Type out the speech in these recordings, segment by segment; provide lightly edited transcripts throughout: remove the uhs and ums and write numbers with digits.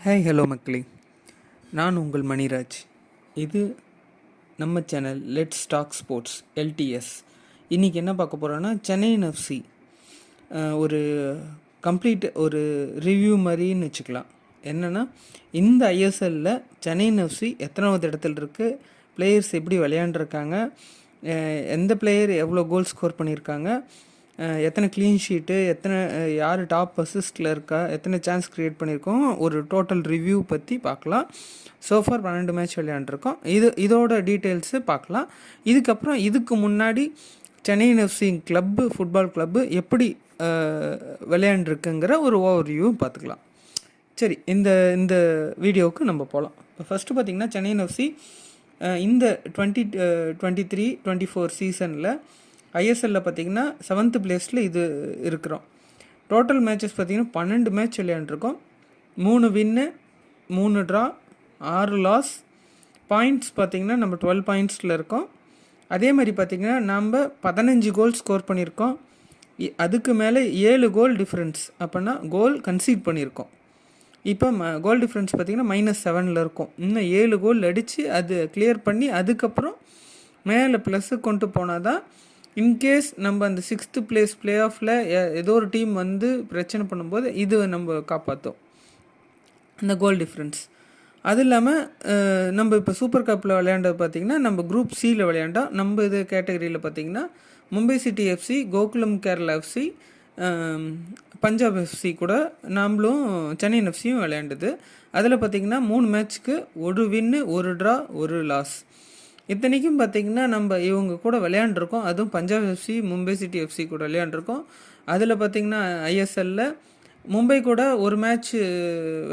Hi hello மக்களே, நான் உங்கள் மணிராஜ். இது நம்ம channel let's talk sports LTS. இன்றைக்கி என்ன பார்க்க போகிறோன்னா, சென்னையின் எஃப்சி ஒரு கம்ப்ளீட் ஒரு ரிவ்யூ மாதிரின்னு வச்சுக்கலாம். என்னென்னா, இந்த ஐஎஸ்எல்லில் சென்னையின் எஃப்சி எத்தனாவது இடத்துல இருக்குது, பிளேயர்ஸ் எப்படி விளையாண்டுருக்காங்க, எந்த பிளேயர் எவ்வளோ கோல் ஸ்கோர் பண்ணியிருக்காங்க, எத்தனை க்ளீன் ஷீட்டு, எத்தனை யார் டாப் அசிஸ்டில் இருக்கா, எத்தனை சான்ஸ் க்ரியேட் பண்ணியிருக்கோம், ஒரு டோட்டல் ரிவ்யூ பற்றி பார்க்கலாம். சோஃபார் 12 மேட்ச் விளையாண்டுருக்கோம். இதோட டீட்டெயில்ஸு பார்க்கலாம். இதுக்கப்புறம் இதுக்கு முன்னாடி சென்னையின் எஃப்சி கிளப்பு, ஃபுட்பால் கிளப்பு எப்படி விளையாண்டுருக்குங்கிற ஒரு ஓவர் ரிவ்யூ பார்த்துக்கலாம். சரி, இந்த வீடியோவுக்கு நம்ம போகலாம். இப்போ ஃபஸ்ட்டு பார்த்திங்கன்னா, சென்னையின் எஃப்சி இந்த 2023-24 சீசனில் ஐஎஸ்எல்லில் பார்த்திங்கன்னா 7th பிளேஸில் இது இருக்கிறோம். டோட்டல் மேட்சஸ் பார்த்திங்கன்னா 12 மேட்ச் விளையாண்டுருக்கோம். 3 வின்னு, 3 ட்ரா, 6 லாஸ். பாயிண்ட்ஸ் பார்த்திங்கன்னா நம்ம 12 பாயிண்ட்ஸில் இருக்கோம். அதே மாதிரி பார்த்திங்கன்னா நம்ம 15 கோல் ஸ்கோர் பண்ணியிருக்கோம். அதுக்கு மேலே 7 கோல் டிஃப்ரென்ஸ், அப்படின்னா கோல் கன்சீட் பண்ணியிருக்கோம். இப்போ கோல் டிஃப்ரென்ஸ் பார்த்திங்கன்னா -7 இருக்கும். இன்னும் 7 கோல் அடித்து அது கிளியர் பண்ணி அதுக்கப்புறம் மேலே ப்ளஸ்ஸு கொண்டு போனால் தான், இன்கேஸ் நம்ம அந்த 6th பிளேஸ் பிளே ஆஃபில் ஏதோ ஒரு டீம் வந்து பிரச்சனை பண்ணும்போது இது நம்ம காப்பாற்றோம், அந்த கோல் டிஃப்ரென்ஸ். அது இல்லாமல் நம்ம இப்போ சூப்பர் கப்பில் விளையாண்டது பார்த்திங்கன்னா, நம்ம குரூப் சியில் விளையாண்டோம். நம்ம இது கேட்டகரியில் பார்த்திங்கன்னா Mumbai city FC, Gokulam Kerala FC, Punjab FC கூட நாமளும் சென்னையின் எஃப்சியும் விளையாண்டுது. அதில் பார்த்திங்கன்னா 3 மேட்ச்சுக்கு 1 வின்னு, 1 ட்ரா, 1 லாஸ். இத்தனைக்கும் பார்த்திங்கன்னா நம்ம இவங்க கூட விளையாண்டுருக்கோம். அதுவும் Punjab FC, Mumbai city FC கூட விளையாண்டுருக்கோம். அதில் பார்த்திங்கன்னா ஐஎஸ்எல்லில் மும்பை கூட ஒரு மேட்ச்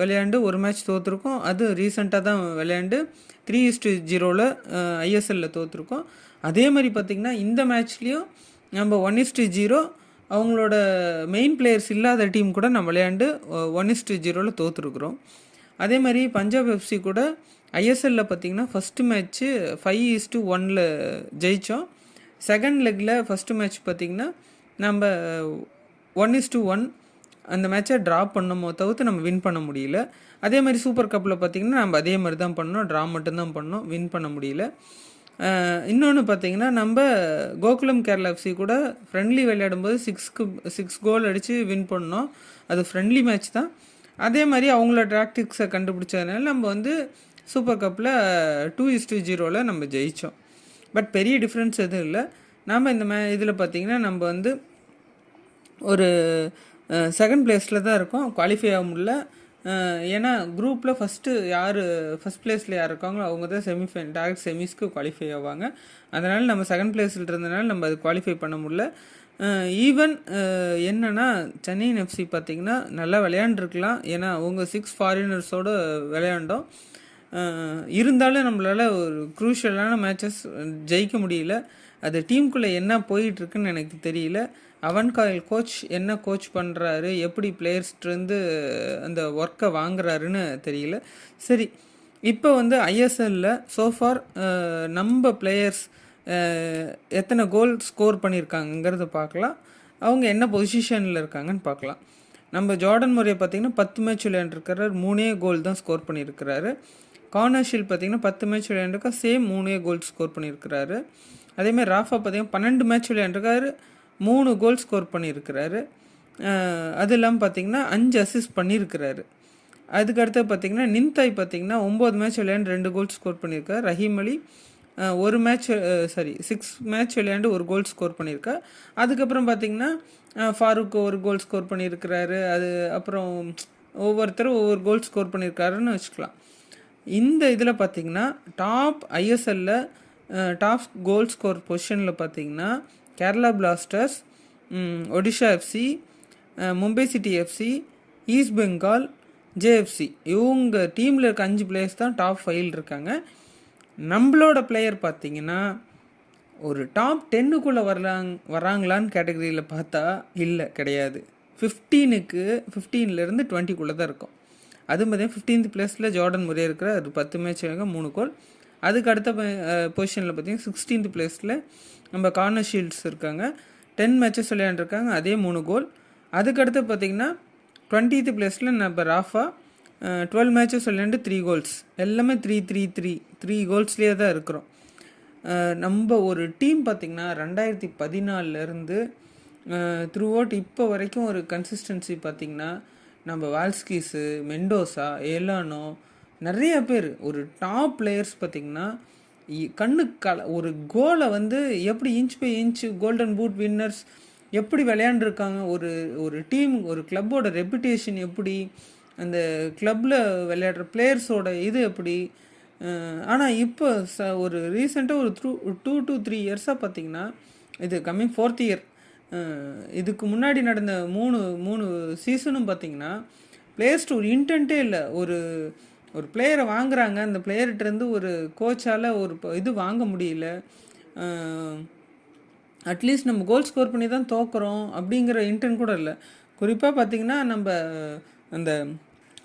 விளையாண்டு ஒரு மேட்ச் தோற்றுருக்கோம். அது ரீசெண்டாக தான் விளையாண்டு 3-0 ஐஎஸ்எல்லில் தோற்றுருக்கோம். அதே மாதிரி பார்த்திங்கன்னா இந்த மேட்ச்லேயும் நம்ம 1-0 அவங்களோட மெயின் பிளேயர்ஸ் இல்லாத டீம் கூட நம்ம விளையாண்டு 1-0 தோற்றுருக்குறோம். அதே மாதிரி பஞ்சாப் எஃப்சி கூட ஐஎஸ்எல்லில் பார்த்திங்கன்னா ஃபஸ்ட்டு மேட்ச்சு 5-1 ஜெயித்தோம். செகண்ட் லெக்கில் ஃபஸ்ட்டு மேட்ச் பார்த்திங்கன்னா நம்ம 1-1 அந்த மேட்சை ட்ரா பண்ணமோ தவிர்த்து நம்ம வின் பண்ண முடியல. அதே மாதிரி சூப்பர் கப்பில் பார்த்திங்கன்னா நம்ம அதே மாதிரி தான் பண்ணோம், ட்ரா மட்டும்தான் பண்ணோம், வின் பண்ண முடியல. இன்னொன்று பார்த்திங்கன்னா, நம்ம கோகுலம் கேரளா எஃப்சி கூட ஃப்ரெண்ட்லி விளையாடும்போது 6 கோல் அடித்து வின் பண்ணோம். அது ஃப்ரெண்ட்லி மேட்ச் தான். அதே மாதிரி அவங்களோட டாக்டிக்ஸை கண்டுபிடிச்சதுனால நம்ம வந்து சூப்பர் கப்பில் 2-0 நம்ம ஜெயித்தோம். பட் பெரிய டிஃப்ரென்ஸ் எதுவும் இல்லை. நாம் இந்த இதில் பார்த்திங்கன்னா நம்ம வந்து ஒரு செகண்ட் பிளேஸில் தான் இருக்கோம், குவாலிஃபை ஆக முடியல. ஏன்னா குரூப்பில் ஃபஸ்ட் பிளேஸில் யார் இருக்காங்களோ அவங்க தான் டேரக்ட் செமிஸ்க்கு குவாலிஃபை ஆவாங்க. அதனால் நம்ம செகண்ட் பிளேஸில் இருந்ததுனால நம்ம அது குவாலிஃபை பண்ண முடியல. ஈவன் என்னென்னா, சென்னையின் எஃப்சி பார்த்திங்கன்னா நல்லா விளையாண்டுருக்கலாம். ஏன்னா அவங்க 6 ஃபாரினர்ஸோடு விளையாண்டோம். இருந்தாலும் நம்மளால் ஒரு க்ரூஷியலான மேட்சஸ் ஜெயிக்க முடியல. அது டீமுக்குள்ளே என்ன போயிட்டுருக்குன்னு எனக்கு தெரியல. அவன்காயில் கோச் என்ன கோச் பண்ணுறாரு, எப்படி பிளேயர்ஸ்லேருந்து அந்த ஒர்க்கை வாங்குறாருன்னு தெரியல. சரி, இப்போ வந்து ஐஎஸ்எல்லில் சோஃபார் நம்ம பிளேயர்ஸ் எத்தனை கோல் ஸ்கோர் பண்ணியிருக்காங்கிறத பார்க்கலாம். அவங்க என்ன பொசிஷனில் இருக்காங்கன்னு பார்க்கலாம். நம்ம ஜார்டன் முறையை பார்த்திங்கன்னா 10 மேட்ச் விளையாண்டுருக்கிறார், 3 கோல் தான் ஸ்கோர் பண்ணியிருக்கிறாரு. கார்னர்ஷீல் பார்த்திங்கன்னா 10 மேட்ச் விளையாண்டுருக்கா, சேம் 3 கோல் ஸ்கோர் பண்ணியிருக்கிறாரு. அதேமாதிரி ராஃபா பார்த்திங்கன்னா 12 மேட்ச் விளையாண்டுருக்காரு, 3 கோல் ஸ்கோர் பண்ணியிருக்கிறாரு. அது இல்லாமல் பார்த்திங்கன்னா 5 அசிஸ்ட் பண்ணியிருக்கிறாரு. அதுக்கடுத்து பார்த்திங்கன்னா நின்தாய் பார்த்திங்கன்னா 9 மேட்ச் விளையாண்டு 2 கோல் ஸ்கோர் பண்ணியிருக்காரு. ரஹீம் அலி 6 மேட்ச் விளையாண்டு 1 கோல் ஸ்கோர் பண்ணியிருக்கா. அதுக்கப்புறம் பார்த்திங்கன்னா ஃபாரூக் 1 கோல் ஸ்கோர் பண்ணியிருக்கிறாரு. அது அப்புறம் ஒவ்வொருத்தரும் ஒவ்வொரு கோல் ஸ்கோர் பண்ணியிருக்காருன்னு வச்சுக்கலாம். இந்த இதில் பார்த்திங்கன்னா டாப் ஐஎஸ்எல்லில் டாப் கோல் ஸ்கோர் பொசிஷனில் பார்த்திங்கன்னா Kerala blasters, Odisha FC, Mumbai city FC, east Bengal, JFC, இவங்க டீமில் இருக்க 5 பிளேயர்ஸ் தான் டாப் 5 இருக்காங்க. நம்மளோட பிளேயர் பார்த்திங்கன்னா ஒரு டாப் 10க்குள்ளே வராங்களான்னு கேட்டகரியில் பார்த்தா இல்லை, கிடையாது. 15லேருந்து 20க்குள்ளே தான் இருக்கும். அது பார்த்திங்கன்னா 15th பிளேஸில் ஜார்டன் முறையாக இருக்கிற அது 10 மேட்ச் 3 கோல். அதுக்கு அடுத்த பொசிஷனில் பார்த்திங்கன்னா 16th பிளேஸில் நம்ம கார்னர் ஷீல்ட்ஸ் இருக்காங்க, 10 மேட்சஸ் விளையாண்டுருக்காங்க, அதே 3 கோல். அதுக்கடுத்து பார்த்திங்கன்னா 20th பிளேஸில் நம்ம ராஃபா 12 மேட்சஸ் விளையாண்டு 3 கோல்ஸ், எல்லாமே 3 கோல்ஸ்லேயே தான் இருக்கிறோம். நம்ம ஒரு டீம் பார்த்திங்கன்னா 2014 த்ரூ அவுட் இப்போ வரைக்கும் ஒரு கன்சிஸ்டன்சி பார்த்திங்கன்னா நம்ம வால்ஸ்கிஸு, மெண்டோசா, ஏலானோ, நிறைய பேர் ஒரு டாப் பிளேயர்ஸ் பார்த்திங்கன்னா ஒரு கோலை வந்து எப்படி inch by inch golden boot winners எப்படி விளையாண்டுருக்காங்க, ஒரு டீம் ஒரு கிளப்போட ரெப்புடேஷன் எப்படி, அந்த கிளப்பில் விளையாடுற பிளேயர்ஸோட இது எப்படி. ஆனால் இப்போ ஒரு ரீசெண்டாக ஒரு 2 to 3 இயர்ஸாக பார்த்திங்கன்னா, இது கம்மிங் 4th இயர், இதுக்கு முன்னாடி நடந்த மூணு சீசனும் பார்த்திங்கன்னா பிளேயர்ஸ்ட்டு ஒரு இன்டென்ட்டே இல்லை. ஒரு பிளேயரை வாங்குறாங்க, அந்த பிளேயர்கிட்டருந்து ஒரு கோச்சால் ஒரு இது வாங்க முடியல, அட்லீஸ்ட் நம்ம கோல் ஸ்கோர் பண்ணி தான் தோக்குறோம் அப்படிங்கிற இன்டென்ட் கூட இல்லை. குறிப்பாக பார்த்திங்கன்னா நம்ம அந்த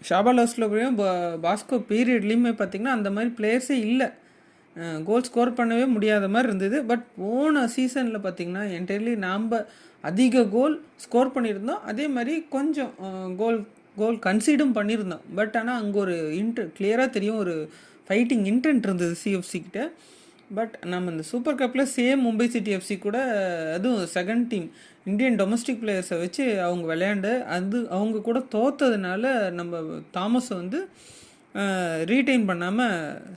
ஷாபாலோஸ்லோவையும் பாஸ்கோ பீரியட்லேயுமே பார்த்திங்கன்னா அந்த மாதிரி பிளேயர்ஸே இல்லை, கோல் ஸ்கோர் பண்ணவே முடியாத மாதிரி இருந்தது. பட் போன சீசனில் பார்த்திங்கன்னா என்டையர்லி நாம் அதிக கோல் ஸ்கோர் பண்ணியிருந்தோம், அதே மாதிரி கொஞ்சம் கோல் கன்சீடும் பண்ணியிருந்தோம். பட் ஆனால் அங்கே ஒரு கிளியராக தெரியும், ஒரு ஃபைட்டிங் இன்டென்ட் இருந்தது சிஎஃப்சி கிட்ட. பட் நம்ம இந்த சூப்பர் கப்பில் சேம் மும்பை சிட்டி எஃப்சி கூட, அதுவும் செகண்ட் டீம் இந்தியன் டொமஸ்டிக் பிளேயர்ஸை வச்சு அவங்க விளையாண்டு அவங்க கூட தோற்றதுனால நம்ம தாமஸை வந்து ரீட்டைன் பண்ணாமல்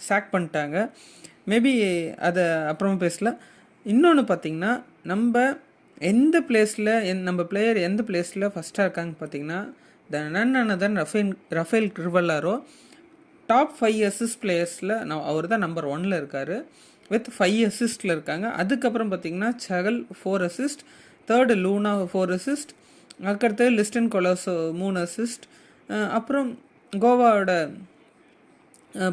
சாக் பண்ணிட்டாங்க. மேபி அதை அப்புறமா பேசலாம். இன்னொன்று பார்த்திங்கன்னா, நம்ம எந்த பிளேஸில் நம்ம பிளேயர் எந்த பிளேஸில் ஃபஸ்ட்டாக இருக்காங்க பார்த்திங்கன்னா, ரஃபேல் கிர்வல்லாரோ டாப் 5 அசிஸ்ட் பிளேயர்ஸில் அவர் தான் நம்பர் 1 இருக்கார் வித் 5 அசிஸ்டில் இருக்காங்க. அதுக்கப்புறம் பார்த்திங்கன்னா Chahal 4 assist, third Luna 4 assist, அதுக்கடுத்தது லிஸ்டன் கொலாசோ 3 அசிஸ்ட், அப்புறம் கோவாவோட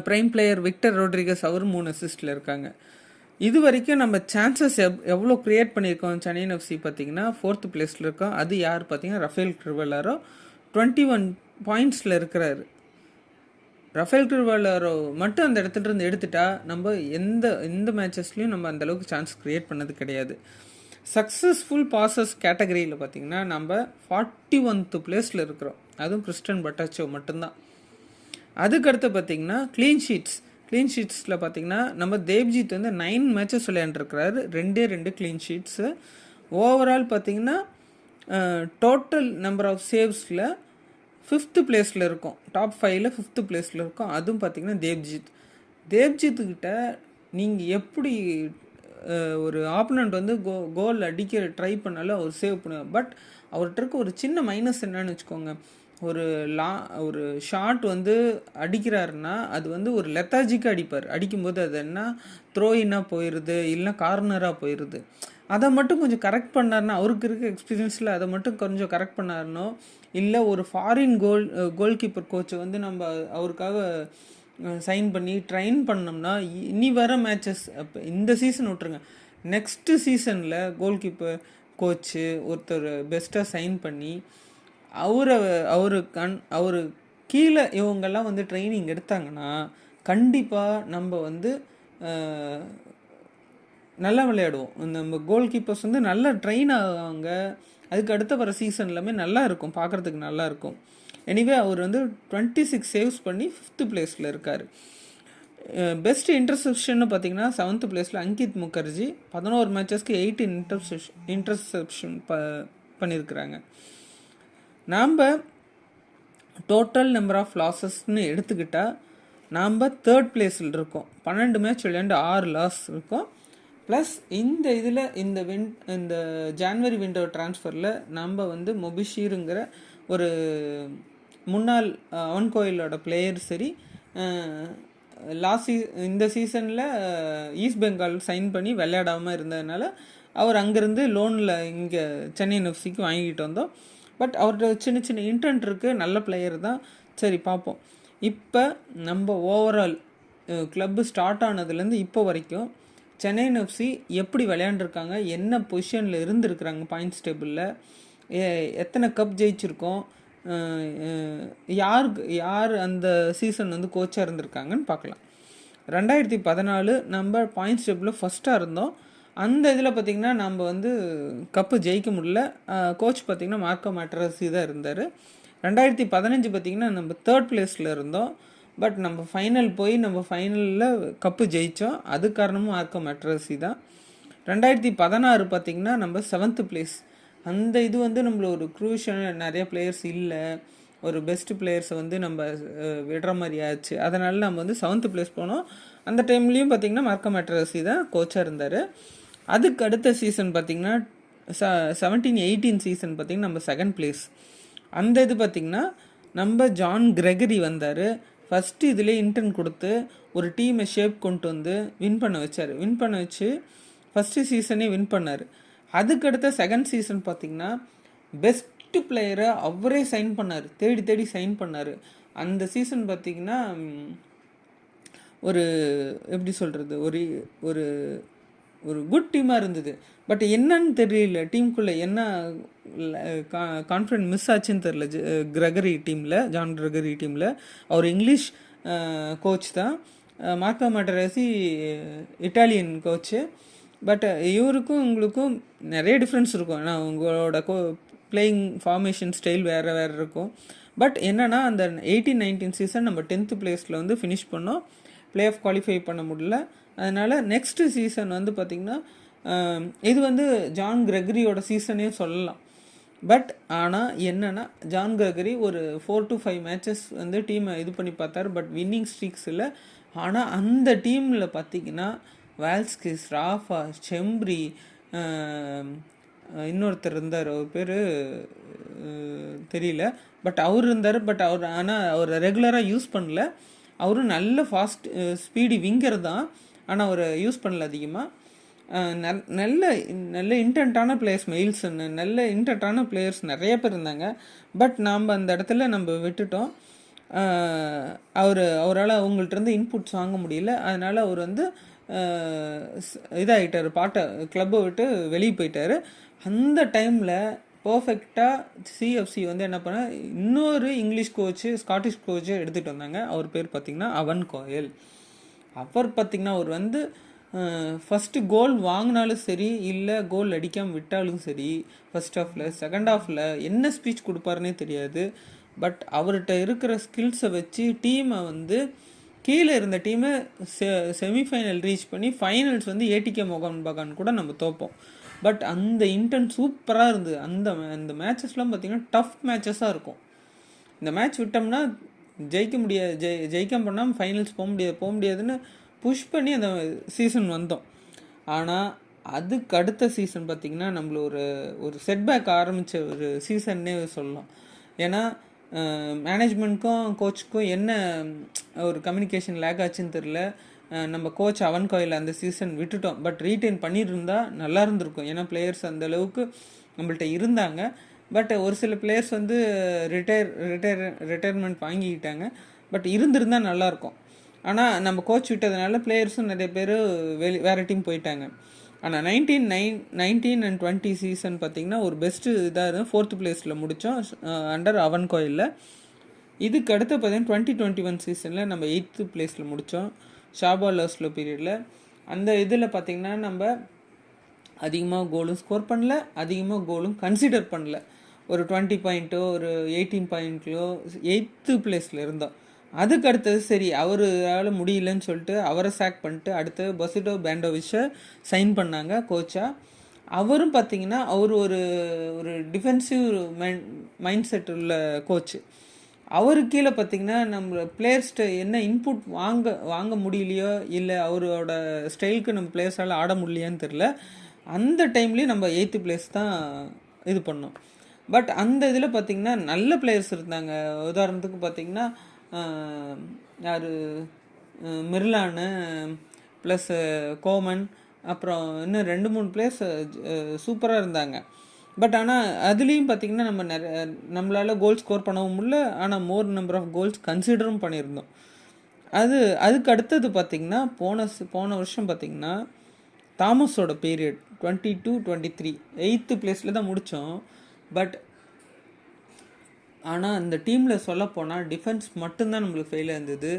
ப்ரைம் பிளேயர் விக்டர் ரோட்ரிகஸ் அவர் 3 அசிஸ்டில் இருக்காங்க. இது வரைக்கும் நம்ம சான்சஸ் எவ்வளோ க்ரியேட் பண்ணியிருக்கோம் சென்னையின் எஃப்சி பார்த்திங்கன்னா 4th பிளேஸில் இருக்கோம். அது யார் பார்த்திங்கன்னா ரஃபேல் கிர்வல்லாரோ 21 பாயிண்ட்ஸில் இருக்கிறாரு. ரஃபேல் கிர்வல்லாரோ மட்டும் அந்த இடத்துலேருந்து எடுத்துட்டா நம்ம எந்த மேட்சஸ்லையும் நம்ம அந்தளவுக்கு சான்ஸ் க்ரியேட் பண்ணது கிடையாது. சக்ஸஸ்ஃபுல் பாசஸ் கேட்டகரியில் பார்த்திங்கன்னா நம்ம 41th பிளேஸில் இருக்கிறோம், அதுவும் கிறிஸ்டன் பட்டாச்சோ மட்டும்தான். அதுக்கடுத்து பார்த்திங்கன்னா க்ளீன் ஷீட்ஸில் பார்த்திங்கன்னா நம்ம தேவ்ஜித் வந்து 9 மேட்சஸ் விளையாண்டுருக்கிறாரு, 2 க்ளீன் ஷீட்ஸு. ஓவரால் பார்த்திங்கன்னா டோட்டல் நம்பர் ஆஃப் சேவ்ஸில் 5th பிளேஸில் இருக்கும், டாப் 5ல் 5th பிளேஸில் இருக்கும். அதுவும் பார்த்திங்கன்னா தேவ்ஜித்துக்கிட்ட நீங்கள் எப்படி ஒரு ஆப்பனண்ட் வந்து கோல் அடிக்க ட்ரை பண்ணாலும் அவர் சேவ் பண்ணுவார். பட் அவர்கிட்ட இருக்க ஒரு சின்ன மைனஸ் என்னன்னு வச்சுக்கோங்க, ஒரு ஷாட் வந்து அடிக்கிறாருன்னா அது வந்து ஒரு லெத்தாஜிக்காக அடிப்பார். அடிக்கும்போது அது என்ன த்ரோயினாக போயிடுது, இல்லைனா கார்னராக போயிடுது. அதை மட்டும் கொஞ்சம் கரெக்ட் பண்ணாருன்னா, அவருக்கு இருக்க எக்ஸ்பீரியன்ஸில் அதை மட்டும் கொஞ்சம் கரெக்ட் பண்ணாருனோ, இல்லை ஒரு ஃபாரின் கோல் கீப்பர் கோச்சை வந்து நம்ம அவருக்காக சைன் பண்ணி ட்ரைன் பண்ணோம்னா இனி வர மேட்சஸ், அப்போ இந்த சீசன் விட்டுருங்க, நெக்ஸ்ட்டு சீசனில் கோல் கீப்பர் கோச்சு ஒருத்தர் பெஸ்ட்டாக சைன் பண்ணி அவரு கீழே இவங்கெல்லாம் வந்து ட்ரைனிங் எடுத்தாங்கன்னா கண்டிப்பாக நம்ம வந்து நல்லா விளையாடுவோம். நம்ம கோல் கீப்பர்ஸ் வந்து நல்லா ட்ரெயின் ஆவாங்க. அதுக்கு அடுத்த வர சீசன் எல்லாமே நல்லா இருக்கும், பார்க்குறதுக்கு நல்லா இருக்கும். எனிவே அவர் வந்து 26 சேவ்ஸ் பண்ணி 5th பிளேஸில் இருக்கார். பெஸ்ட் இன்டர்செப்ஷன்னு பார்த்தீங்கன்னா 7th பிளேஸில் அங்கித் முகர்ஜி 11 மேட்சஸ்க்கு 18 இன்டர்செப்ஷன் பண்ணியிருக்கிறாங்க. நாம் டோட்டல் நம்பர் ஆஃப் லாஸஸ்ன்னு எடுத்துக்கிட்டால் நாம் 3rd பிளேஸில் இருக்கோம். 12 மேட்ச் விளையாண்டு 6 லாஸ் இருக்கும். ப்ளஸ் இந்த ஜான்வரி விண்டோ ட்ரான்ஸ்ஃபரில் நம்ம வந்து மொபிஷீருங்கிற ஒரு முன்னாள் அவன் கோயிலோட பிளேயர் சரி, இந்த சீசனில் ஈஸ்ட் பெங்கால் சைன் பண்ணி விளையாடாமல் இருந்ததுனால அவர் அங்கேருந்து லோனில் இங்கே சென்னை எஃப்சிக்கு வாங்கிட்டு வந்தோம். பட் அவர்கிட்ட சின்ன சின்ன இன்டென்ட் இருக்குது, நல்ல பிளேயர் தான். சரி பார்ப்போம். இப்போ நம்ம ஓவரால் கிளப்பு ஸ்டார்ட் ஆனதுலேருந்து இப்போ வரைக்கும் சென்னை எஃப்சி எப்படி விளையாண்டுருக்காங்க, என்ன பொசிஷனில் இருந்துருக்குறாங்க பாயிண்ட்ஸ் டேபிளில், எத்தனை கப் ஜெயிச்சிருக்கோம், யார் அந்த சீசன் வந்து கோச்சாக இருந்திருக்காங்கன்னு பார்க்கலாம். 2014 நம்ம பாயிண்ட்ஸ் டேபிளில் ஃபஸ்ட்டாக இருந்தோம். அந்த இதில் பார்த்திங்கன்னா நம்ம வந்து கப்பு ஜெயிக்க முடியல. கோச் பார்த்திங்கன்னா மார்க்கோ மேட்ரஸி தான் இருந்தார். 2015 பார்த்திங்கன்னா நம்ம 3rd பிளேஸில் இருந்தோம். பட் நம்ம ஃபைனல் போய் நம்ம ஃபைனலில் கப்பு ஜெயித்தோம். அது காரணமும் மார்க்கோ மெட்ரஸி தான். 2016 பார்த்திங்கன்னா நம்ம 7th பிளேஸ். அந்த இது வந்து நம்மள ஒரு க்ரூஷியல், நிறைய பிளேயர்ஸ் இல்லை, ஒரு பெஸ்ட் பிளேயர்ஸை வந்து நம்ம விடுற மாதிரி ஆச்சு. அதனால் நம்ம வந்து 7th பிளேஸ் போனோம். அந்த டைம்லேயும் பார்த்திங்கன்னா மார்க்கோ மெட்ரஸி தான் கோச்சாக இருந்தார். அதுக்கு அடுத்த சீசன் பார்த்திங்கன்னா 17-18 சீசன் பார்த்திங்கன்னா நம்ம 2nd பிளேஸ். அந்த இது பார்த்திங்கன்னா நம்ம ஜான் கிரெகரி வந்தார். ஃபஸ்ட்டு இதிலே இன்டர்ன் கொடுத்து ஒரு டீமை ஷேப் கொண்டு வந்து வின் பண்ண வச்சார். வின் பண்ண வச்சு ஃபஸ்ட்டு சீசனே வின் பண்ணார். அதுக்கடுத்த 2nd சீசன் பார்த்திங்கன்னா பெஸ்ட்டு பிளேயரை அவரே சைன் பண்ணார், தேடி தேடி சைன் பண்ணார். அந்த சீசன் பார்த்திங்கன்னா ஒரு எப்படி சொல்கிறது, ஒரு ஒரு ஒரு குட் டீமாக இருந்தது. பட் என்னன்னு தெரியல, டீமுக்குள்ளே என்ன கான்ஃபிடன்ட் மிஸ் ஆச்சுன்னு தெரில. கிரெகரி டீமில், ஜான் கிரெகரி டீமில். அவர் இங்கிலீஷ் கோச் தான், மார்க்கோ மெட்ரஸி இட்டாலியன் கோச்சு. பட் இவருக்கும் உங்களுக்கும் நிறைய டிஃப்ரென்ஸ் இருக்கும். ஏன்னா உங்களோட பிளேயிங் ஃபார்மேஷன் ஸ்டைல் வேறு வேறு இருக்கும். பட் என்னென்னா அந்த 18-19 சீசன் நம்ம 10th பிளேஸில் வந்து ஃபினிஷ் பண்ணோம். ப்ளே ஆஃப் குவாலிஃபை பண்ண முடியல. அதனால் நெக்ஸ்ட்டு சீசன் வந்து பார்த்திங்கன்னா இது வந்து ஜான் கிரெகரியோட சீசனே சொல்லலாம். பட் ஆனால் என்னென்னா ஜான் கிரெகரி ஒரு 4 to 5 மேட்சஸ் வந்து டீமை இது பண்ணி பார்த்தார். பட் வின்னிங் ஸ்ட்ரீக்ஸ் இல்லை. ஆனால் அந்த டீமில் பார்த்திங்கன்னா வால்ஸ்கிஸ், ராஃபா, செம்ப்ரி, இன்னொருத்தர் இருந்தார், அவர் பேர் தெரியல. பட் அவர் இருந்தார். பட் அவர் ஆனால் அவர் ரெகுலராக யூஸ் பண்ணல. அவரும் நல்ல ஃபாஸ்ட் ஸ்பீடி விங்கர் தான், ஆனால் அவர் யூஸ் பண்ணல அதிகமாக. நல்ல நல்ல இன்டென்ட்டான பிளேயர்ஸ், மெயில்சன், நல்ல இன்டென்ட்டான பிளேயர்ஸ் நிறைய பேர் இருந்தாங்க. பட் நாம் அந்த இடத்துல நம்ம விட்டுட்டோம். அவரால் அவங்கள்ட்ட இன்புட்ஸ் வாங்க முடியல. அதனால் அவர் வந்து இதாகிட்டார், கிளப்பை விட்டு வெளியே போயிட்டார். அந்த டைமில் பர்ஃபெக்டாக சிஎஃப்சி வந்து என்ன பண்ண, இன்னொரு இங்கிலீஷ் கோச்சு, ஸ்காட்டிஷ் கோச்சு எடுத்துகிட்டு வந்தாங்க. அவர் பேர் பார்த்திங்கன்னா அவன் கோயல். அவர் பார்த்திங்கன்னா அவர் வந்து ஃபஸ்ட்டு கோல் வாங்கினாலும் சரி, இல்லை கோல் அடிக்காமல் விட்டாலும் சரி, ஃபஸ்ட் ஹாஃபில், செகண்ட் ஹாஃபில் என்ன ஸ்பீச் கொடுப்பாருன்னே தெரியாது. பட் அவர்கிட்ட இருக்கிற ஸ்கில்ஸை வச்சு டீமை வந்து கீழே இருந்த டீமை செமிஃபைனல் ரீச் பண்ணி ஃபைனல்ஸ் வந்து ஏடிகே மோகன் பகான் கூட நம்ம தோப்போம். பட் அந்த இன்டென்ட் சூப்பராக இருந்தது. அந்த மேட்சஸ்லாம் பார்த்திங்கன்னா டஃப் மேட்சஸாக இருக்கும். இந்த மேட்ச் விட்டோம்னா ஜெயிக்க முடியாது, ஜெயிக்க பண்ணால் ஃபைனல்ஸ் போக முடியாதுன்னு புஷ் பண்ணி அந்த சீசன் வந்தோம். ஆனால் அதுக்கு அடுத்த சீசன் பார்த்திங்கன்னா நம்மள ஒரு செட்பேக் ஆரம்பித்த ஒரு சீசன்னே சொல்லலாம். ஏன்னா மேனேஜ்மெண்ட்க்கும் கோச்சுக்கும் என்ன ஒரு கம்யூனிகேஷன் லேக் ஆச்சுன்னு தெரில. நம்ம கோச் அவன் கோயில் அந்த சீசன் விட்டுட்டோம். பட் ரீட்டைன் பண்ணியிருந்தா நல்லா இருந்திருக்கும். ஏன்னா பிளேயர்ஸ் அந்தளவுக்கு நம்மள்ட்ட இருந்தாங்க. பட் ஒரு சில பிளேயர்ஸ் வந்து ரிட்டையர்மெண்ட் வாங்கிக்கிட்டாங்க. பட் இருந்திருந்தால் நல்லாயிருக்கும். ஆனால் நம்ம கோச் விட்டதுனால பிளேயர்ஸும் நிறைய பேர் வேறு டீம் போயிட்டாங்க. ஆனால் 19 and 20 சீசன் பார்த்திங்கன்னா ஒரு பெஸ்ட்டு இதாக இருந்தால் 4th பிளேஸில் முடித்தோம் அண்டர் அவன் கோயிலில். இதுக்கு அடுத்து பார்த்திங்கன்னா 2021 சீசனில் நம்ம 8th பிளேஸில் முடித்தோம் ஷாபா லவ்ஸ்லோ பீரியடில். அந்த இதில் பார்த்திங்கன்னா நம்ம அதிகமாக கோலும் ஸ்கோர் பண்ணல, அதிகமாக கோலும் கன்சிடர் பண்ணல. ஒரு 20 பாயிண்ட்டோ ஒரு 18 பாயிண்ட்லையோ 8th பிளேஸில் இருந்தோம். அதுக்கு அடுத்தது சரி அவரால் முடியலன்னு சொல்லிட்டு அவரை சாக் பண்ணிட்டு அடுத்து பசிடோ பேண்டோவிச்சை சைன் பண்ணாங்க கோச்சாக. அவரும் பார்த்திங்கன்னா அவர் ஒரு டிஃபென்சிவ் மைண்ட் செட் உள்ள கோச்சு. அவரு கீழே பார்த்திங்கன்னா நம்ம பிளேயர்ஸ்ட்டு என்ன இன்புட் வாங்க முடியலையோ, இல்லை அவரோட ஸ்டைலுக்கு நம்ம பிளேயர்ஸால் ஆட முடியலையான்னு தெரில. அந்த டைம்லேயும் நம்ம 8th பிளேஸ் தான் இது பண்ணோம். பட் அந்த இதில் பார்த்திங்கன்னா நல்ல பிளேயர்ஸ் இருந்தாங்க. உதாரணத்துக்கு பார்த்திங்கன்னா யார், மிர்லானு ப்ளஸ் கோமன், அப்புறம் இன்னும் 2-3 பிளேயர்ஸ் சூப்பராக இருந்தாங்க. பட் ஆனால் அதுலேயும் பார்த்திங்கன்னா நம்மளால் கோல் ஸ்கோர் பண்ணவும் முடியல. ஆனால் மோர் நம்பர் ஆஃப் கோல்ஸ் கன்சிடரும் பண்ணியிருந்தோம். அதுக்கு அடுத்தது பார்த்திங்கன்னா போன வருஷம் பார்த்திங்கன்னா தாமஸோட பீரியட் 22-23 8th பிளேஸில் தான் முடித்தோம். பட் ஆனால் அந்த டீமில் சொல்லப்போனால் டிஃபென்ஸ் மட்டும்தான் நம்மளுக்கு ஃபெயிலாக இருந்தது.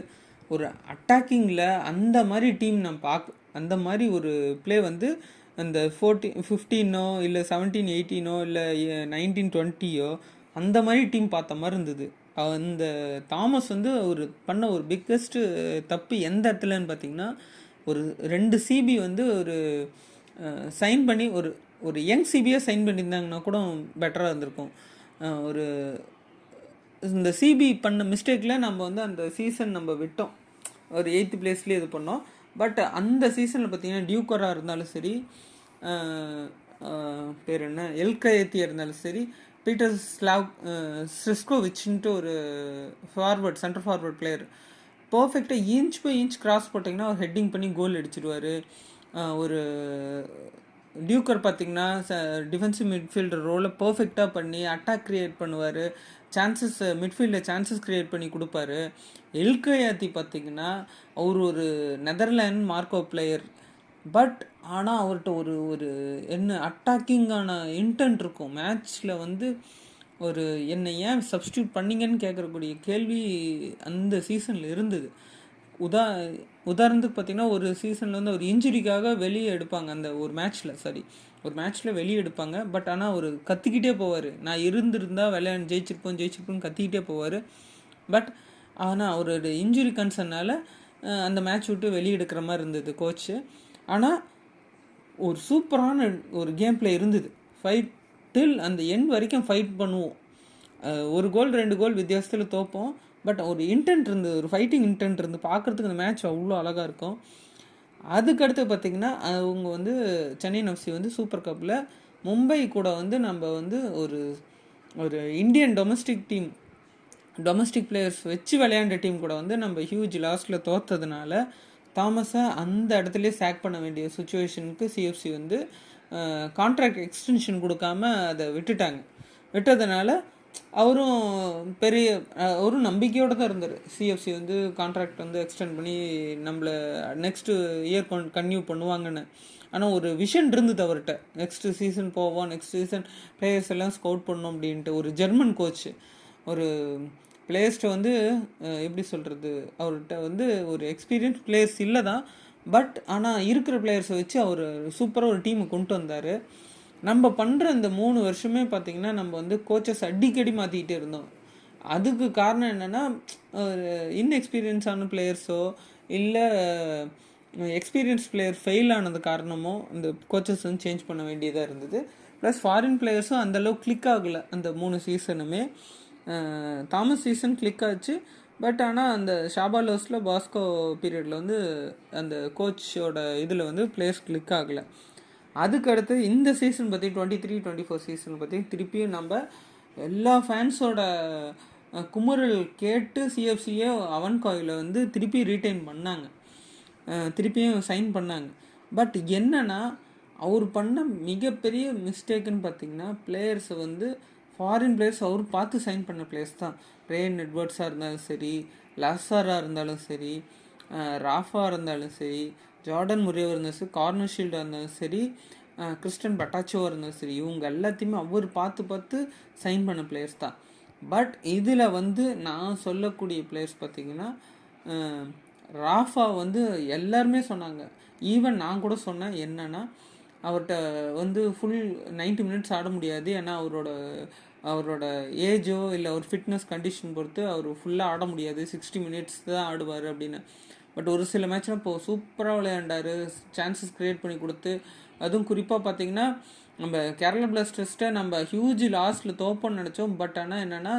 ஒரு அட்டாக்கிங்கில் அந்த மாதிரி டீம் அந்த மாதிரி ஒரு ப்ளே வந்து அந்த 15 இல்லை 17-18 இல்லை 19-20 அந்த மாதிரி டீம் பார்த்த மாதிரி இருந்தது. அந்த தாமஸ் வந்து பண்ண ஒரு பிக்கஸ்ட்டு தப்பு எந்த இடத்துலன்னு பார்த்தீங்கன்னா, ஒரு 2 சிபி வந்து ஒரு சைன் பண்ணி ஒரு யங் சிபியாக சைன் பண்ணியிருந்தாங்கன்னா கூட பெட்டராக இருந்திருக்கும். ஒரு இந்த சிபி பண்ண மிஸ்டேக்கில் நம்ம வந்து அந்த சீசன் நம்ம விட்டோம், ஒரு 8th பிளேஸ்லேயே இது பண்ணோம். பட் அந்த சீசனில் பார்த்தீங்கன்னா டியூக்கராக இருந்தாலும் சரி, பேர் என்ன எல்கயத்தியாக இருந்தாலும் சரி, பீட்டர் ஸ்ரிஸ்கோவிச்ன்ட்டு ஒரு சென்டர் ஃபார்வர்ட் பிளேயர் பர்ஃபெக்டாக இன்ச் பை இன்ச் கிராஸ் போட்டிங்கன்னா அவர் ஹெட்டிங் பண்ணி கோல் அடிச்சிடுவார். ஒரு டியூக்கர் பார்த்திங்கன்னா டிஃபென்சிவ் மிட்ஃபீல்டர் ரோலை பர்ஃபெக்டாக பண்ணி அட்டாக் க்ரியேட் பண்ணுவார், மிட்ஃபீல்டில் சான்சஸ் க்ரியேட் பண்ணி கொடுப்பாரு. எல்கயாத்தி பார்த்திங்கன்னா அவர் ஒரு நெதர்லாண்ட் மார்க்கோ பிளேயர். பட் ஆனால் அவர்கிட்ட ஒரு என்ன அட்டாக்கிங்கான இன்டென்ட் இருக்கும். மேட்ச்சில் வந்து என்னை ஏன் சப்ஸ்டியூட் பண்ணிங்கன்னு கேட்குறக்கூடிய கேள்வி அந்த சீசனில் இருந்தது. உதாரணத்துக்கு பார்த்திங்கன்னா ஒரு சீசனில் வந்து ஒரு இன்ஜுரிக்காக வெளியே எடுப்பாங்க, அந்த ஒரு மேட்ச்சில் வெளியே எடுப்பாங்க. பட் ஆனால் அவர் கத்திக்கிட்டே போவார், நான் இருந்திருந்தால் ஜெயிச்சிருப்போம் கத்திக்கிட்டே போவார். பட் ஆனால் அவரோட இன்ஜுரி கன்சர்னால் அந்த மேட்ச் விட்டு வெளியே எடுக்கிற மாதிரி இருந்தது கோச்சு. ஆனால் ஒரு சூப்பரான ஒரு கேம் பிளே இருந்தது. ஃபைட் டில் அந்த எண்ட் வரைக்கும் ஃபைட் பண்ணுவோம். 1 கோல் 2 கோல் வித்தியாசத்தில் தோப்போம். பட் ஒரு இன்டென்ட் இருந்தது, ஒரு ஃபைட்டிங் இன்டென்ட் இருந்து பார்க்குறதுக்கு அந்த மேட்ச் அவ்வளோ அழகாக இருக்கும். அதுக்கடுத்து பார்த்திங்கன்னா அவங்க வந்து சென்னை எஃப்சி வந்து சூப்பர் கப்பில் மும்பை கூட வந்து நம்ம வந்து ஒரு இந்தியன் டொமஸ்டிக் பிளேயர்ஸ் வச்சு விளையாண்ட டீம் கூட வந்து நம்ம ஹியூஜ் லாஸ்ட்டில் தோற்றதுனால தாமஸை அந்த இடத்துலேயே சேக் பண்ண வேண்டிய சுச்சுவேஷனுக்கு சிஎஃப்சி வந்து கான்ட்ராக்ட் எக்ஸ்டென்ஷன் கொடுக்காம அதை விட்டதுனால அவரும் நம்பிக்கையோடு தான் இருந்தார். சிஎஃப்சி வந்து கான்ட்ராக்ட் வந்து எக்ஸ்டெண்ட் பண்ணி நம்மளை நெக்ஸ்ட்டு இயர் கன்டினியூ பண்ணுவாங்கன்னு. ஆனால் ஒரு விஷன் இருந்தது அவர்கிட்ட, நெக்ஸ்ட்டு சீசன் போவோம், நெக்ஸ்ட் சீசன் பிளேயர்ஸ் எல்லாம் ஸ்கவுட் பண்ணோம் அப்படின்ட்டு. ஒரு ஜெர்மன் கோச்சு ஒரு பிளேயர்ஸ்ட்டை வந்து எப்படி சொல்கிறது, அவர்கிட்ட வந்து ஒரு எக்ஸ்பீரியன்ஸ் பிளேயர்ஸ் இல்லை தான். பட் ஆனால் இருக்கிற பிளேயர்ஸை வச்சு அவர் சூப்பராக ஒரு டீமை கொண்டு வந்தார். நம்ம பண்ணுற இந்த 3 வருஷமே பார்த்திங்கன்னா நம்ம வந்து கோச்சஸ் அடிக்கடி மாற்றிக்கிட்டே இருந்தோம். அதுக்கு காரணம் என்னென்னா, ஒரு இன்எக்ஸ்பீரியன்ஸான பிளேயர்ஸோ இல்லை எக்ஸ்பீரியன்ஸ் பிளேயர் ஃபெயில் ஆனது காரணமோ இந்த கோச்சஸ் வந்து சேஞ்ச் பண்ண வேண்டியதாக இருந்தது. ப்ளஸ் ஃபாரின் பிளேயர்ஸும் அந்தளவுக்கு கிளிக் ஆகலை அந்த 3 சீசனுமே. தாமஸ் சீசன் கிளிக் ஆச்சு. பட் ஆனால் அந்த ஷாபாலோஸில் பாஸ்கோ பீரியடில் வந்து அந்த கோச்சோட இதில் வந்து பிளேயர்ஸ் கிளிக் ஆகலை. அதுக்கடுத்து இந்த சீசன் பற்றி 23-24 சீசன் பற்றி திருப்பியும் நம்ம எல்லா ஃபேன்ஸோட குமுறல் கேட்டு சிஎஃப்சியே அவன்காயில் வந்து திருப்பி ரீட்டைன் பண்ணாங்க, திருப்பியும் சைன் பண்ணாங்க. பட் என்னென்னா அவர் பண்ண மிகப்பெரிய மிஸ்டேக்குன்னு பார்த்திங்கன்னா, பிளேயர்ஸை வந்து ஃபாரின் பிளேயர்ஸ் அவர் பார்த்து சைன் பண்ண பிளேயர்ஸ் தான். ரேன் எட்வர்ட்ஸாக இருந்தாலும் சரி, லாசாராக இருந்தாலும் சரி, ராஃபா இருந்தாலும் சரி, ஜார்டன் முரேவாக இருந்தாலும் சரி, கார்னர்ஷீல்டாக இருந்தாலும் சரி, கிறிஸ்டன் பட்டாச்சோவாக இருந்தாலும் சரி, இவங்க எல்லாத்தையுமே அவர் பார்த்து சைன் பண்ண பிளேயர்ஸ் தான். பட் இதில் வந்து நான் சொல்லக்கூடிய பிளேயர்ஸ் பார்த்திங்கன்னா, ராஃபா வந்து எல்லாருமே சொன்னாங்க, ஈவன் நான் கூட சொன்னேன். என்னென்னா அவர்கிட்ட வந்து ஃபுல் 90 மினிட்ஸ் ஆட முடியாது, ஏன்னா அவரோட ஏஜோ இல்லை அவர் ஃபிட்னஸ் கண்டிஷன் பொறுத்து அவர் ஃபுல்லாக ஆட முடியாது, 60 மினிட்ஸ் தான் ஆடுவார் அப்படின்னு. பட் ஒரு சில மேட்ச்சில் இப்போது சூப்பராக விளையாண்டார், சான்சஸ் க்ரியேட் பண்ணி கொடுத்து. அதுவும் குறிப்பாக பார்த்திங்கன்னா நம்ம கேரளா பிளாஸ்டர்ஸ்ட்டை நம்ம ஹியூஜ் லாஸ்ட்டில் தோப்போன்னு நினச்சோம். பட் ஆனால் என்னென்னா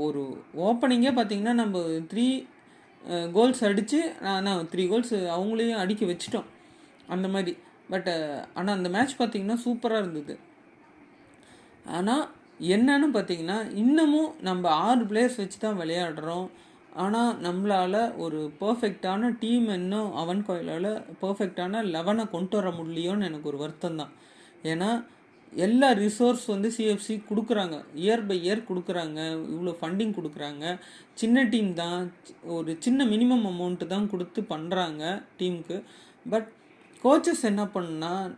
ஒரு ஓப்பனிங்கே பார்த்திங்கன்னா நம்ம 3 கோல்ஸ் அடித்து ஆனால் 3 கோல்ஸ் அவங்களையும் அடிக்க வச்சிட்டோம் அந்த மாதிரி. பட் ஆனால் அந்த மேட்ச் பார்த்திங்கன்னா சூப்பராக இருந்தது. ஆனால் என்னன்னு பார்த்திங்கன்னா இன்னமும் நம்ம 6 பிளேயர்ஸ் வச்சு தான் விளையாடுறோம். ஆனால் நம்மளால் ஒரு பர்ஃபெக்டான டீம் இன்னும் அவன்காயிலால் பர்ஃபெக்டான 11 கொண்டு வர முடியலையோன்னு எனக்கு ஒரு வருத்தம் தான். ஏன்னா எல்லா ரிசோர்ஸ் வந்து சிஎஃப்சி கொடுக்குறாங்க, இயர் பை இயர் கொடுக்குறாங்க, இவ்வளோ ஃபண்டிங் கொடுக்குறாங்க. சின்ன டீம் தான், ஒரு சின்ன மினிமம் அமௌண்ட்டு தான் கொடுத்து பண்ணுறாங்க டீமுக்கு. பட் கோச்சஸ் என்ன பண்ணால்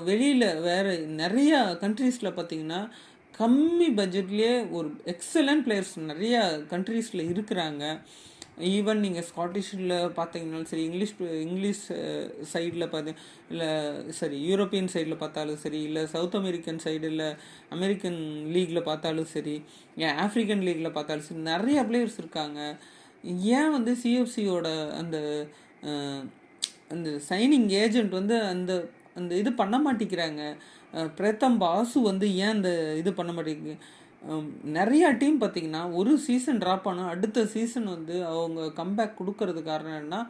வெளியில் வேறு நிறையா கண்ட்ரீஸில் பார்த்திங்கன்னா கம்மி பட்ஜெட்லேயே ஒரு எக்ஸலண்ட் பிளேயர்ஸ் நிறையா கண்ட்ரீஸில் இருக்கிறாங்க. ஈவன் நீங்கள் ஸ்காட்டிஷில் பார்த்தீங்கன்னாலும் சரி, இங்கிலீஷ் சைடில் இல்லை சரி யூரோப்பியன் சைடில் பார்த்தாலும் சரி, இல்லை சவுத் அமெரிக்கன் சைடு, இல்லை அமெரிக்கன் லீக்கில் பார்த்தாலும் சரி, ஏன் ஆஃப்ரிக்கன் லீக்கில் பார்த்தாலும் சரி, நிறைய பிளேயர்ஸ் இருக்காங்க. ஏன் வந்து சிஎஃப்சியோட அந்த அந்த சைனிங் ஏஜென்ட் வந்து அந்த அந்த இது பண்ண மாட்டேங்கிறாங்க? பிரதம் பாசு வந்து ஏன் அந்த இது பண்ண மாட்டேங்குது? நிறையா டீம் பார்த்திங்கன்னா ஒரு சீசன் ட்ராப் ஆனால் அடுத்த சீசன் வந்து அவங்க கம்பேக் கொடுக்கறது காரணம் என்னன்னா,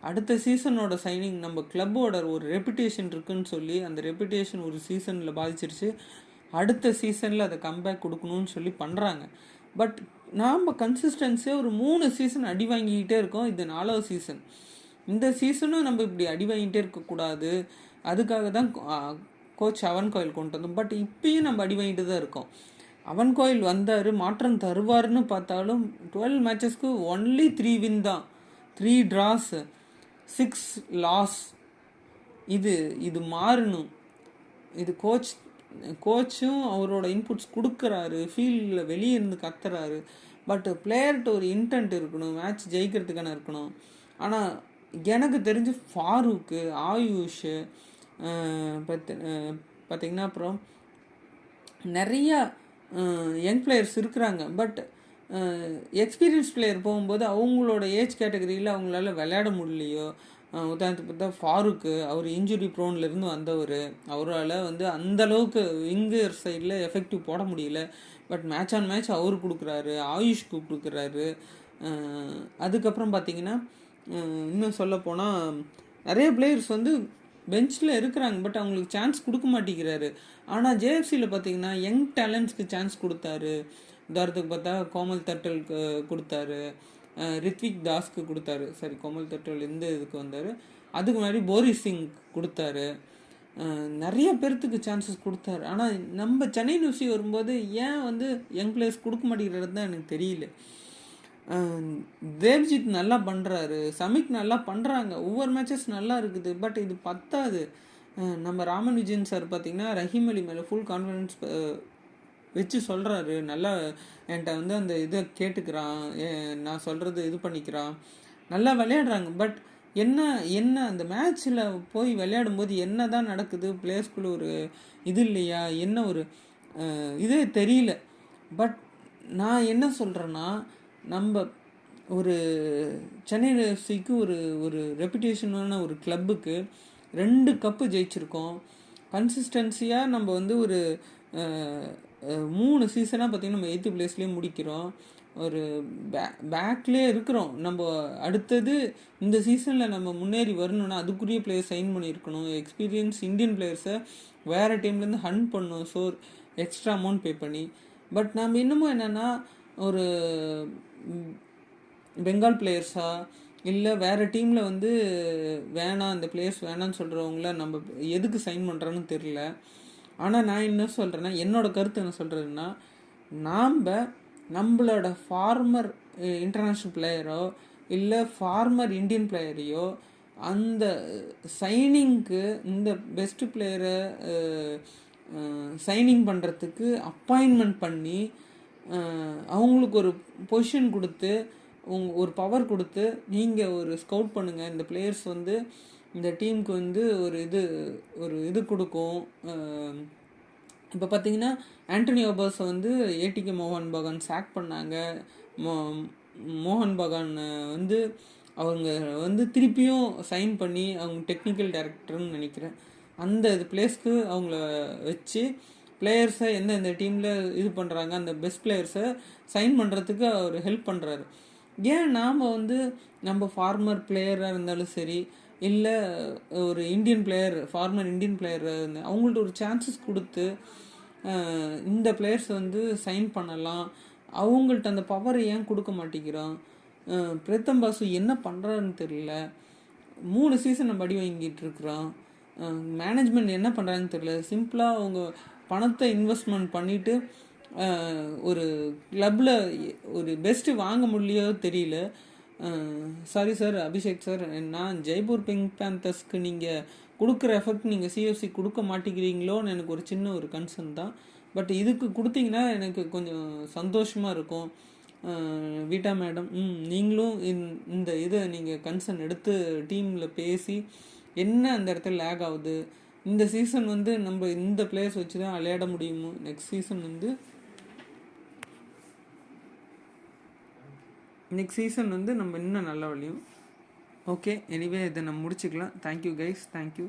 அடுத்த சீசனோட சைனிங் நம்ம கிளப்போட ஒரு ரெப்புடேஷன் இருக்குன்னு சொல்லி அந்த ரெப்புடேஷன் ஒரு சீசனில் பாதிச்சிருச்சு, அடுத்த சீசனில் அதை கம்பேக் கொடுக்கணும்னு சொல்லி பண்ணுறாங்க. பட் நாம் கன்சிஸ்டன்ஸியாக ஒரு 3 சீசன் அடி வாங்கிக்கிட்டே இருக்கோம். இது 4வது சீசன். இந்த சீசனும் நம்ம இப்படி அடி வாங்கிட்டே இருக்கக்கூடாது, அதுக்காக தான் கோச் அவன் கோயில் கொண்டு வந்தோம். பட் இப்பயும் நம்ம அடி வாங்கிட்டு தான் இருக்கோம். அவன் கோயில் வந்தார், மாற்றம் தருவார்னு பார்த்தாலும் 12 மேட்சஸ்க்கு ஒன்லி 3 வின் தான், 3 ட்ராஸ், 6 லாஸ். இது மாறணும். இது கோச்சும் அவரோட இன்புட்ஸ் கொடுக்குறாரு, ஃபீல்டில் வெளியே இருந்து கத்துறாரு. பட் பிளேயர்கிட்ட ஒரு இன்டென்ட் இருக்கணும், மேட்ச் ஜெயிக்கிறதுக்கான இருக்கணும். ஆனால் எனக்கு தெரிஞ்சு ஃபாரூக்கு, ஆயுஷ், பார்த்திங்கன்னா அப்புறம் நிறையா யங் பிளேயர்ஸ் இருக்கிறாங்க. பட் எக்ஸ்பீரியன்ஸ் பிளேயர் போகும்போது அவங்களோட ஏஜ் கேட்டகரியில் அவங்களால விளையாட முடியலையோ. உதாரணத்துக்கு பார்த்தா ஃபாரூக்கு, அவர் இன்ஜுரி ப்ரோன்லேருந்து வந்தவர், அவரால் வந்து அந்தளவுக்கு விங்கர் சைடில் எஃபெக்டிவ் போட முடியல. பட் மேட்ச் ஆன் மேட்ச் அவர் கொடுக்குறாரு, ஆயுஷ்க்கு கொடுக்குறாரு. அதுக்கப்புறம் பார்த்திங்கன்னா இன்னும் சொல்லப்போனால் நிறைய பிளேயர்ஸ் வந்து பெஞ்சில் இருக்கிறாங்க, பட் அவங்களுக்கு சான்ஸ் கொடுக்க மாட்டேங்கிறாரு. ஆனால் ஜேஎஃப்சியில் பார்த்தீங்கன்னா யங் டேலண்ட்ஸ்க்கு சான்ஸ் கொடுத்தாரு. உதாரணத்துக்கு பார்த்தா கோமல் தட்டலுக்கு கொடுத்தாரு, ரித்விக் தாஸ்க்கு கொடுத்தாரு. சரி, கோமல் தட்டல் இந்த இதுக்கு வந்தார். அதுக்கு முன்னாடி போரிஸ் சிங் கொடுத்தாரு. நிறைய பேர்த்துக்கு சான்சஸ் கொடுத்தாரு. ஆனால் நம்ம சென்னை எஃப்சி வரும்போது ஏன் வந்து யங் பிளேயர்ஸ் கொடுக்க மாட்டேங்கிறது தான் எனக்கு தெரியல. தேவ்ஜித் நல்லா பண்ணுறாரு, சமிக் நல்லா பண்ணுறாங்க, ஒவ்வொரு மேட்சஸ் நல்லா இருக்குது. பட் இது பத்தாது. நம்ம ராமன் விஜயன் சார் பார்த்திங்கன்னா ரஹீம் அலி மேலே ஃபுல் கான்ஃபிடன்ஸ் வச்சு சொல்கிறாரு. நல்லா என்கிட்ட வந்து அந்த இதை கேட்டுக்கிறான், நான் சொல்கிறது இது பண்ணிக்கிறான், நல்லா விளையாடுறாங்க. பட் என்ன அந்த மேட்ச்சில் போய் விளையாடும்போது என்ன தான் நடக்குது, பிளேயர்ஸ்குள்ளே ஒரு இது இல்லையா, என்ன ஒரு இதே தெரியல. பட் நான் என்ன சொல்கிறேன்னா, நம்ம ஒரு சென்னை எஃப்சிக்கு ஒரு ரெப்புடேஷனான ஒரு கிளப்புக்கு 2 கப்பு ஜெயிச்சிருக்கோம். கன்சிஸ்டன்சியாக நம்ம வந்து ஒரு 3 சீசனாக பார்த்திங்கன்னா நம்ம 8th பிளேஸ்லேயே முடிக்கிறோம். ஒரு பேக்லேயே இருக்கிறோம். நம்ம அடுத்தது இந்த சீசனில் நம்ம முன்னேறி வரணும்னா அதுக்குரிய பிளேயர் சைன் பண்ணியிருக்கணும். எக்ஸ்பீரியன்ஸ் இந்தியன் பிளேயர்ஸை வேறு டீம்லேருந்து ஹண்ட் பண்ணணும், ஸோ எக்ஸ்ட்ரா அமௌண்ட் பே பண்ணி. பட் நம்ம இன்னமும் என்னென்னா ஒரு பெங்கால் பிளேயர்ஸா இல்லை வேறு டீமில் வந்து வேணாம், இந்த பிளேயர்ஸ் வேணான்னு சொல்கிறவங்கள நம்ம எதுக்கு சைன் பண்ணுறோன்னு தெரில. ஆனால் நான் என்ன சொல்கிறேன்னா, என்னோடய கருத்து என்ன சொல்கிறதுன்னா, நம்மளோட ஃபார்மர் இன்டர்நேஷ்னல் பிளேயரோ இல்லை ஃபார்மர் இந்தியன் பிளேயரையோ அந்த சைனிங்க்கு இந்த பெஸ்ட்டு பிளேயரை சைனிங் பண்ணுறதுக்கு அப்பாயின்மெண்ட் பண்ணி அவங்களுக்கு ஒரு பொசிஷன் கொடுத்து ஒரு பவர் கொடுத்து நீங்கள் ஒரு ஸ்கவுட் பண்ணுங்கள், இந்த பிளேயர்ஸ் வந்து இந்த டீமுக்கு வந்து ஒரு இது கொடுக்கும். இப்போ பார்த்தீங்கன்னா ஆண்டனி ஓபர்ஸை வந்து ஏடிகே மோகன் பகான் சாக் பண்ணாங்க. மோகன் பகான் வந்து அவங்க வந்து திருப்பியும் சைன் பண்ணி அவங்க டெக்னிக்கல் டைரக்டர்னு நினைக்கிறேன் அந்த பிளேஸ்க்கு அவங்கள வச்சு பிளேயர்ஸை எந்தெந்த டீமில் இது பண்ணுறாங்க அந்த பெஸ்ட் பிளேயர்ஸை சைன் பண்ணுறதுக்கு அவர் ஹெல்ப் பண்ணுறாரு. ஏன் நாம் வந்து நம்ம ஃபார்மர் பிளேயராக இருந்தாலும் சரி இல்லை ஒரு இந்தியன் பிளேயர் ஃபார்மர் இந்தியன் பிளேயராக இருந்தால் அவங்கள்ட்ட ஒரு சான்சஸ் கொடுத்து இந்த பிளேயர்ஸ் வந்து சைன் பண்ணலாம், அவங்கள்ட்ட அந்த பவரை ஏன் கொடுக்க மாட்டேங்கிறோம்? பிரதம் பாசு என்ன பண்ணுறாருன்னு தெரியல. 3 சீசன் நம்ம அடி வாங்கிட்டு இருக்கிறோம். மேனேஜ்மெண்ட் என்ன பண்ணுறாங்கன்னு தெரியல. சிம்பிளாக அவங்க பணத்தை இன்வெஸ்ட்மெண்ட் பண்ணிவிட்டு ஒரு கிளப்பில் ஒரு பெஸ்ட்டு வாங்க முடியலையோ தெரியல. சாரி சார், அபிஷேக் சார், நான் ஜெய்ப்பூர் பிங்க் பேந்தர்ஸ்க்கு நீங்கள் கொடுக்குற எஃபெக்ட் நீங்கள் சிஎஃப்சி கொடுக்க மாட்டேங்கிறீங்களோன்னு எனக்கு ஒரு சின்ன ஒரு கன்சர்ன் தான். பட் இதுக்கு கொடுத்தீங்கன்னா எனக்கு கொஞ்சம் சந்தோஷமாக இருக்கும். வீட்டா மேடம் நீங்களும் இந்த இதை நீங்கள் கன்சர்ன் எடுத்து டீமில் பேசி என்ன அந்த இடத்துல லேக் ஆகுது, இந்த சீசன் வந்து நம்ம இந்த பிளேயர்ஸ் வச்சு தான் விளையாட முடியுமோ, நெக்ஸ்ட் சீசன் வந்து நம்ம இன்னும் நல்லா விளையும். ஓகே, எனிவே இதை நம்ம முடிச்சுக்கலாம். Thank you guys, thank you.